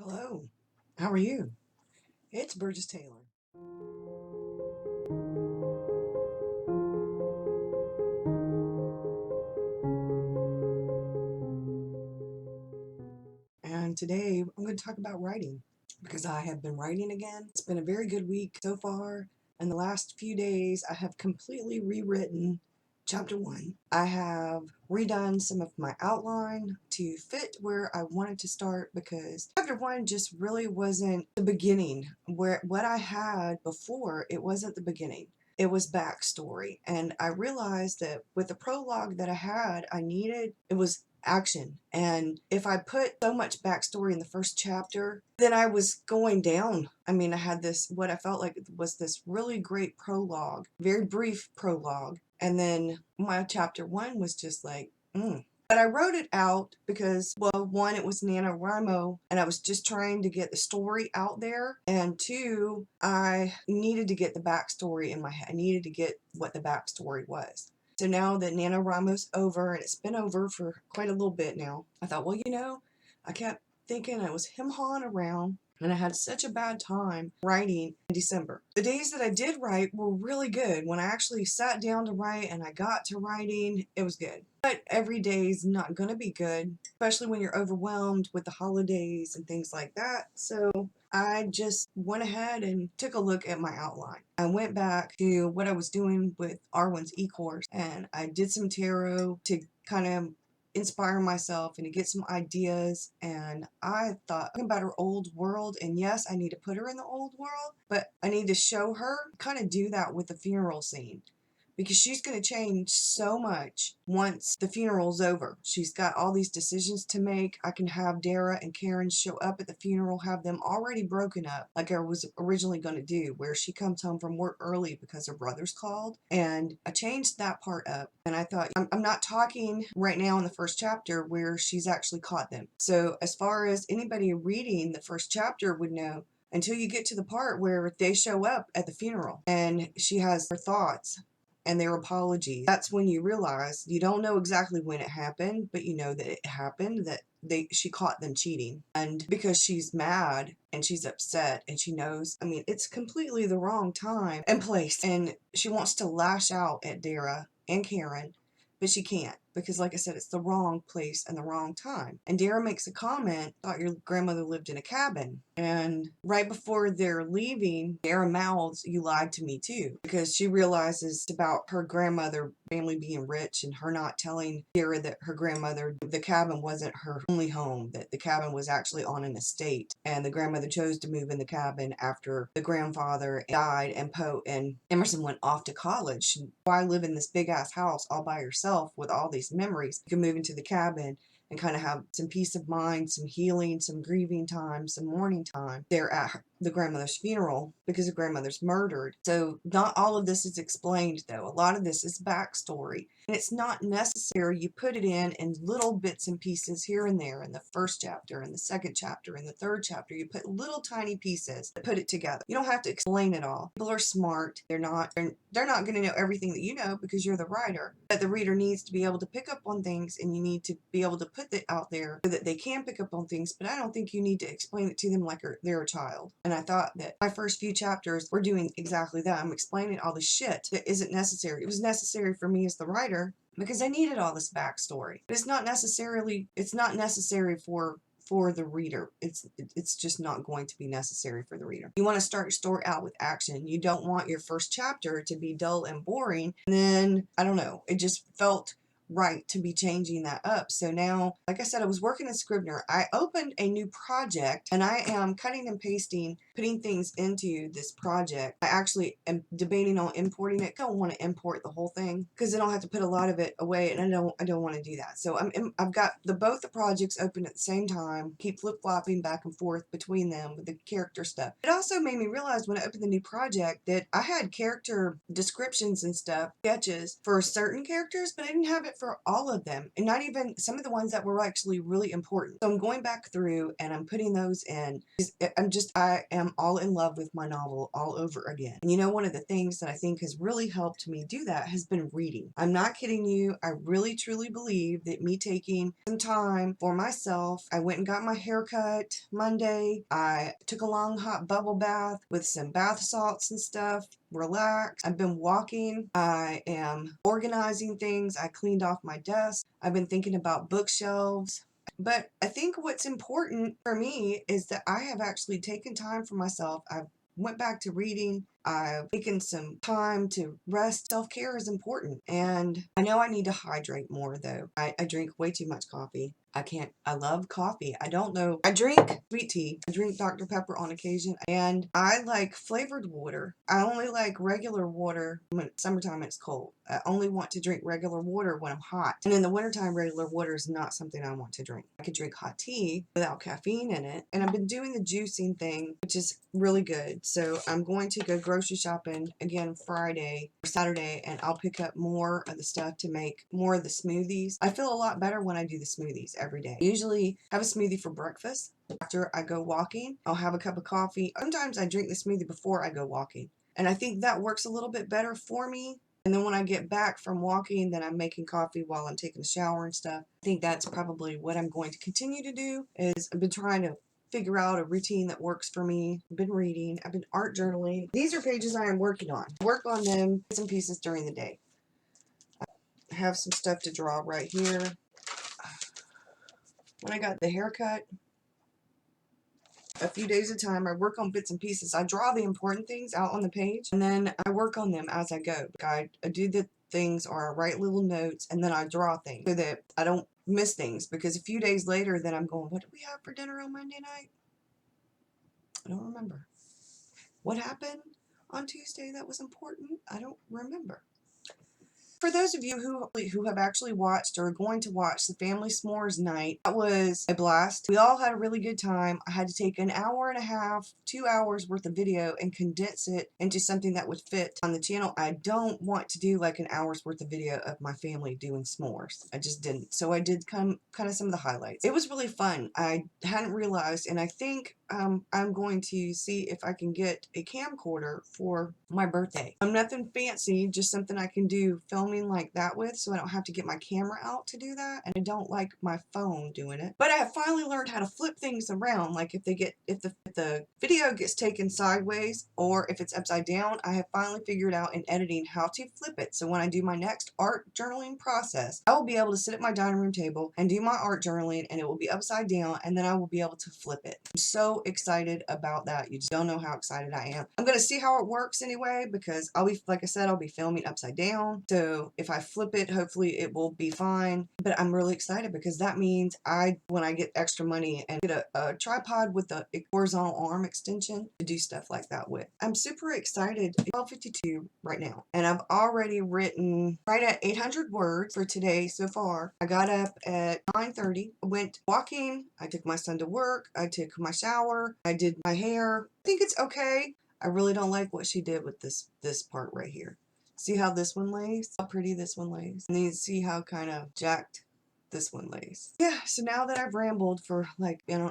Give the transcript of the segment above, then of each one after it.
Hello, how are you? It's Burgess Taylor. And today I'm going to talk about writing because I have been writing again. It's been a very good week so far. In the last few days, I have completely rewritten chapter 1. I have redone some of my outline to fit where I wanted to start because chapter 1 just really wasn't the beginning. Where what I had before, it wasn't the beginning. It was backstory. And I realized that with the prologue that I had, it was action. And if I put so much backstory in the first chapter, then I was going down. I mean, I had this, what I felt like was this really great prologue, very brief prologue. And then my chapter 1 was just like, But I wrote it out because, well, one, it was NaNoWriMo, and I was just trying to get the story out there. And two, I needed to get the backstory in my head. I needed to get what the backstory was. So now that NaNoWriMo's over, and it's been over for quite a little bit now, I thought, well, I kept thinking I was him-hawing around, and I had such a bad time writing in December. The days that I did write were really good. When I actually sat down to write and I got to writing, it was good. But every day is not going to be good, especially when you're overwhelmed with the holidays and things like that. So I just went ahead and took a look at my outline. I went back to what I was doing with R1's e-course, and I did some tarot to kind of inspire myself and to get some ideas. And I thought about her old world, and yes, I need to put her in the old world, but I need to show her, kind of do that with the funeral scene, because she's going to change so much once the funeral's over. She's got all these decisions to make. I can have Dara and Karen show up at the funeral, have them already broken up like I was originally going to do, where she comes home from work early because her brother's called. And I changed that part up. And I thought, I'm not talking right now in the first chapter where she's actually caught them. So as far as anybody reading the first chapter would know, until you get to the part where they show up at the funeral and she has her thoughts and their apologies. That's when you realize you don't know exactly when it happened, but you know that it happened, that she caught them cheating. And because she's mad and she's upset and she knows, I mean, it's completely the wrong time and place. And she wants to lash out at Dara and Karen, but she can't because, like I said, it's the wrong place and the wrong time. And Dara makes a comment, thought your grandmother lived in a cabin. And right before they're leaving, Dara mouths, you lied to me too, because she realizes about her grandmother family being rich and her not telling Dara that her grandmother, the cabin wasn't her only home, that the cabin was actually on an estate. And the grandmother chose to move in the cabin after the grandfather died and Poe and Emerson went off to college. Why live in this big ass house all by yourself with all these memories? You can move into the cabin and kind of have some peace of mind, some healing, some grieving time, some mourning time there at the grandmother's funeral because the grandmother's murdered. So not all of this is explained though. A lot of this is backstory. And it's not necessary. You put it in little bits and pieces here and there in the first chapter, in the second chapter, in the third chapter. You put little tiny pieces that put it together. You don't have to explain it all. People are smart. They're not going to know everything that you know because you're the writer. But the reader needs to be able to pick up on things, and you need to be able to put it out there so that they can pick up on things. But I don't think you need to explain it to them like they're a child. And I thought that my first few chapters were doing exactly that. I'm explaining all the shit that isn't necessary. It was necessary for me as the writer because I needed all this backstory. But it's not necessary for the reader. It's just not going to be necessary for the reader. You want to start your story out with action. You don't want your first chapter to be dull and boring. And then, I don't know, it just felt right to be changing that up. So now, like I said, I was working in Scrivener. I opened a new project and I am cutting and pasting, putting things into this project. I actually am debating on importing it. I don't want to import the whole thing because I don't have to put a lot of it away, and I don't want to do that. So I've got both the projects open at the same time, keep flip-flopping back and forth between them with the character stuff. It also made me realize when I opened the new project that I had character descriptions and stuff, sketches for certain characters, but I didn't have it for all of them, and not even some of the ones that were actually really important. So I'm going back through and I'm putting those in. I am all in love with my novel all over again. And you know, one of the things that I think has really helped me do that has been reading. I'm not kidding you. I really truly believe that me taking some time for myself, I went and got my hair cut Monday. I took a long hot bubble bath with some bath salts and stuff. Relax. I've been walking. I am organizing things. I cleaned off my desk. I've been thinking about bookshelves. But I think what's important for me is that I have actually taken time for myself. I've went back to reading. I've taken some time to rest. Self-care is important. And I know I need to hydrate more though. I drink way too much coffee. I love coffee. I don't know. I drink sweet tea. I drink Dr. Pepper on occasion. And I like flavored water. I only like regular water when it's summertime and it's cold. I only want to drink regular water when I'm hot. And in the wintertime, regular water is not something I want to drink. I could drink hot tea without caffeine in it. And I've been doing the juicing thing, which is really good. So I'm going to go grocery shopping again Friday or Saturday, and I'll pick up more of the stuff to make more of the smoothies. I feel a lot better when I do the smoothies every day. I usually have a smoothie for breakfast. After I go walking, I'll have a cup of coffee. Sometimes I drink the smoothie before I go walking. And I think that works a little bit better for me. And then when I get back from walking, then I'm making coffee while I'm taking a shower and stuff. I think that's probably what I'm going to continue to do. Is I've been trying to figure out a routine that works for me. I've been reading. I've been art journaling. These are pages I am working on. I work on them bits and pieces during the day. I have some stuff to draw right here. When I got the haircut, a few days at a time, I work on bits and pieces. I draw the important things out on the page, and then I work on them as I go. I do the things, or I write little notes, and then I draw things so that I don't miss things, because a few days later, then I'm going, what did we have for dinner on Monday night? I don't remember. What happened on Tuesday that was important? I don't remember. For those of you who have actually watched or are going to watch the Family S'mores Night, that was a blast. We all had a really good time. I had to take an hour and a half, 2 hours worth of video and condense it into something that would fit on the channel. I don't want to do like an hour's worth of video of my family doing s'mores. I just didn't. So I did kind of some of the highlights. It was really fun. I hadn't realized, and I think I'm going to see if I can get a camcorder for my birthday. I'm nothing fancy, just something I can do filming like that with, so I don't have to get my camera out to do that, and I don't like my phone doing it. But I have finally learned how to flip things around, like if the video gets taken sideways or if it's upside down, I have finally figured out in editing how to flip it. So when I do my next art journaling process, I will be able to sit at my dining room table and do my art journaling, and it will be upside down, and then I will be able to flip it. I'm so excited about that. You just don't know how excited I am. I'm going to see how it works anyway, because like I said, I'll be filming upside down. So if I flip it, hopefully it will be fine. But I'm really excited because that means when I get extra money and get a tripod with a horizontal arm extension to do stuff like that with. I'm super excited. It's 12:52 right now, and I've already written right at 800 words for today so far. I got up at 9:30, went walking, I took my son to work, I took my shower, I did my hair. I think it's okay. I really don't like what she did with this part right here. See how this one lays? How pretty this one lays? And then you see how kind of jacked this one lays. Yeah, so now that I've rambled for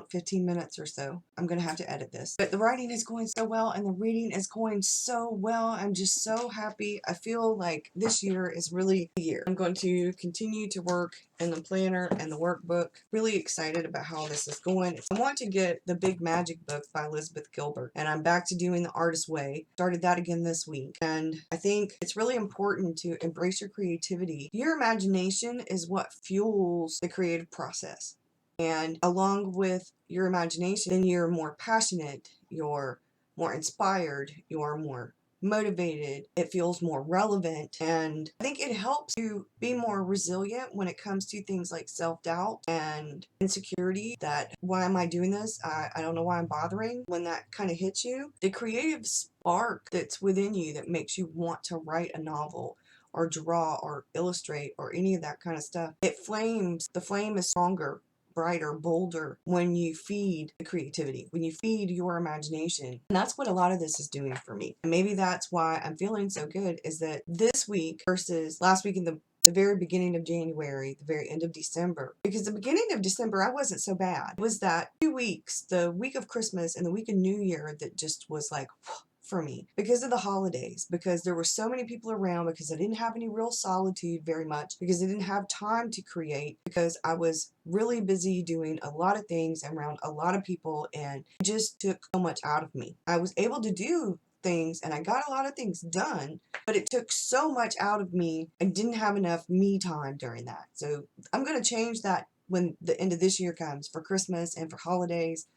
15 minutes or so, I'm gonna have to edit this. But the writing is going so well and the reading is going so well. I'm just so happy. I feel like this year is really the year. I'm going to continue to work in the planner and the workbook. Really excited about how this is going. I want to get the Big Magic book by Elizabeth Gilbert, and I'm back to doing The Artist's Way. Started that again this week, and I think it's really important to embrace your creativity. Your imagination is what fuels the creative process, and along with your imagination, then you're more passionate, you're more inspired, you're more motivated, it feels more relevant, and I think it helps you be more resilient when it comes to things like self-doubt and insecurity, that why am I doing this? I don't know why I'm bothering. When that kind of hits you, the creative spark that's within you that makes you want to write a novel or draw or illustrate or any of that kind of stuff, the flame is stronger, brighter, bolder when you feed the creativity, when you feed your imagination. And that's what a lot of this is doing for me. And maybe that's why I'm feeling so good, is that this week versus last week in the the very beginning of January, the very end of December. Because the beginning of December, I wasn't so bad. It was that 2 weeks, the week of Christmas and the week of New Year, that just was like, for me, because of the holidays, because there were so many people around, because I didn't have any real solitude very much, because I didn't have time to create, because I was really busy doing a lot of things around a lot of people, and it just took so much out of me. I was able to do things and I got a lot of things done, but it took so much out of me. I didn't have enough me time during that. So I'm going to change that when the end of this year comes, for Christmas and for holidays.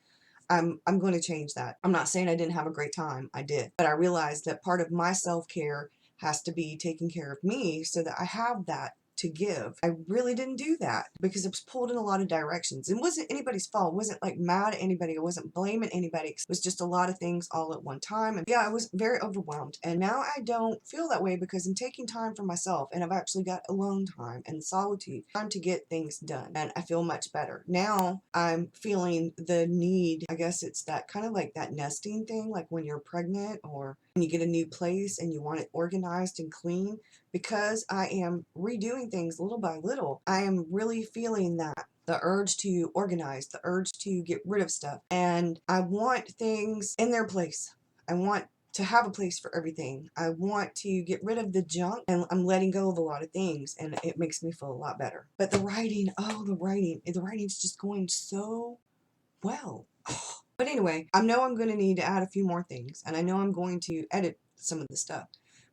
I'm going to change that. I'm not saying I didn't have a great time. I did. But I realized that part of my self-care has to be taking care of me so that I have that to give. I really didn't do that because I was pulled in a lot of directions. It wasn't anybody's fault. I wasn't like mad at anybody. I wasn't blaming anybody. It was just a lot of things all at one time. And yeah, I was very overwhelmed. And now I don't feel that way because I'm taking time for myself, and I've actually got alone time and solitude, time to get things done. And I feel much better. Now I'm feeling the need, I guess it's that kind of like that nesting thing, like when you're pregnant or when you get a new place and you want it organized and clean. Because I am redoing things little by little, I am really feeling that. The urge to organize, the urge to get rid of stuff. And I want things in their place. I want to have a place for everything. I want to get rid of the junk, and I'm letting go of a lot of things, and it makes me feel a lot better. But the writing, the writing's just going so well. But anyway, I know I'm going to need to add a few more things, and I know I'm going to edit some of the stuff.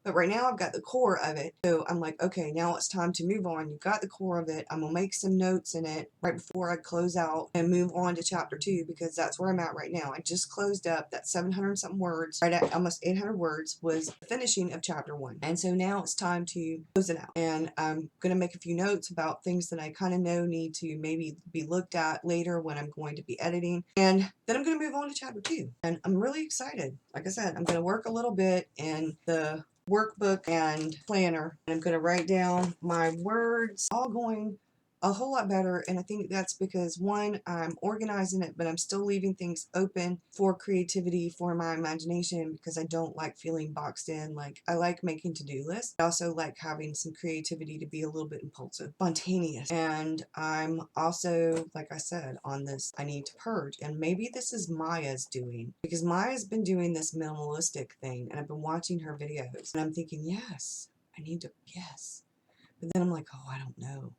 But right now I've got the core of it, so I'm like, okay, now it's time to move on. You've got the core of it. I'm going to make some notes in it right before I close out and move on to chapter 2, because that's where I'm at right now. I just closed up that 700 something words, right at almost 800 words, was the finishing of chapter 1. And so now it's time to close it out. And I'm going to make a few notes about things that I kind of know need to maybe be looked at later when I'm going to be editing. And then I'm going to move on to chapter 2. And I'm really excited. Like I said, I'm going to work a little bit in the workbook and planner. I'm going to write down my words, all going a whole lot better. And I think that's because, one, I'm organizing it, but I'm still leaving things open for creativity, for my imagination, because I don't like feeling boxed in. Like, I like making to-do lists. I also like having some creativity to be a little bit impulsive, spontaneous. And I'm also, like I said, on this, I need to purge. And maybe this is Maya's doing, because Maya's been doing this minimalistic thing, and I've been watching her videos, and I'm thinking, yes, I need to, yes. But then I'm like, oh, I don't know.